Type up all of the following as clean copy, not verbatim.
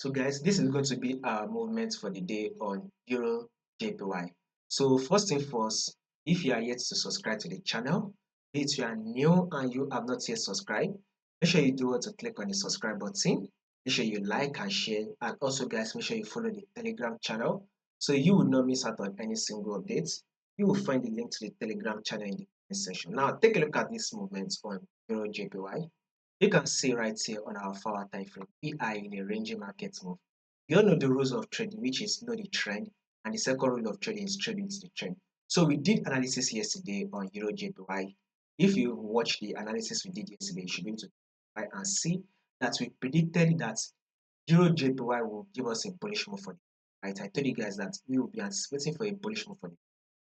So guys, this is going to be our movement for the day on Euro JPY. So first thing first, if you are yet to subscribe to the channel, if you are new and you have not yet subscribed, make sure you do what to click on the subscribe button. Make sure you like and share, and also guys, make sure you follow the Telegram channel so you will not miss out on any single updates. You will find the link to the Telegram channel in the comment section. Now take a look at this movement on Euro JPY. You can see right here on our 4-hour time frame, we are in a ranging market move. You all know the rules of trading, which is know the trend, and the second rule of trading is trade with the trend. So we did analysis yesterday on EURJPY. If you watch the analysis we did yesterday, you should be able to try and see that we predicted that EURJPY will give us a bullish move for the right. I told you guys that we will be anticipating for a bullish move for the,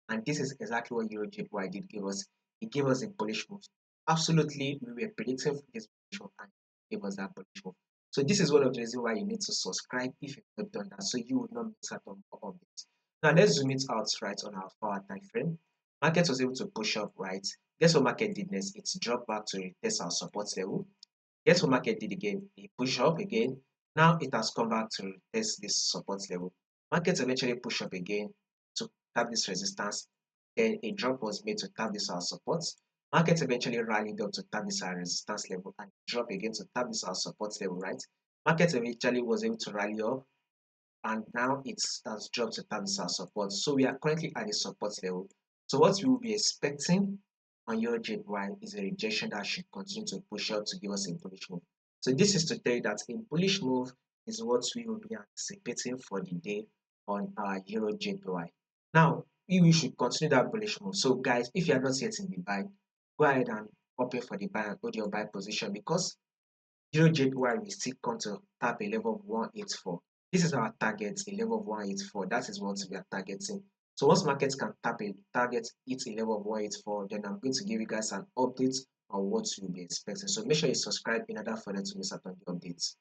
and this is exactly what EURJPY did give us. It gave us a bullish move. Absolutely, we were predicting for this bullish move and it gave us that bullish move. So this is one of the reasons why you need to subscribe if you've not done that, so you will not miss out on more updates. Now let's zoom it out right on our 4-hour time frame. Market was able to push up right. Guess what market did next? It's dropped back to retest our support level. Guess what market did again? It pushed up again. Now it has come back to test this support level. Market eventually pushed up again to tap this resistance. Then a drop was made to tap this our support. Market eventually rallied up to tap this our resistance level and drop again to tap this our support level, right? Market eventually was able to rally up and now it has dropped to tap this our support. So we are currently at the support level. So what we will be expecting on EURJPY is a rejection that should continue to push out to give us a bullish move. So this is to tell you that a bullish move is what we will be anticipating for the day on our EURJPY. Now, we should continue that bullish move. So guys, if you are not yet in the buy, go ahead and open for the buy and hold your buy position because EURJPY will still come to tap a level of 184. This is our target, a level of 184. That is what we are targeting. So once markets can tap a target, hit a level of 184, then I'm going to give you guys an update on what you'll be expecting. So make sure you subscribe in order for them to miss out on the updates.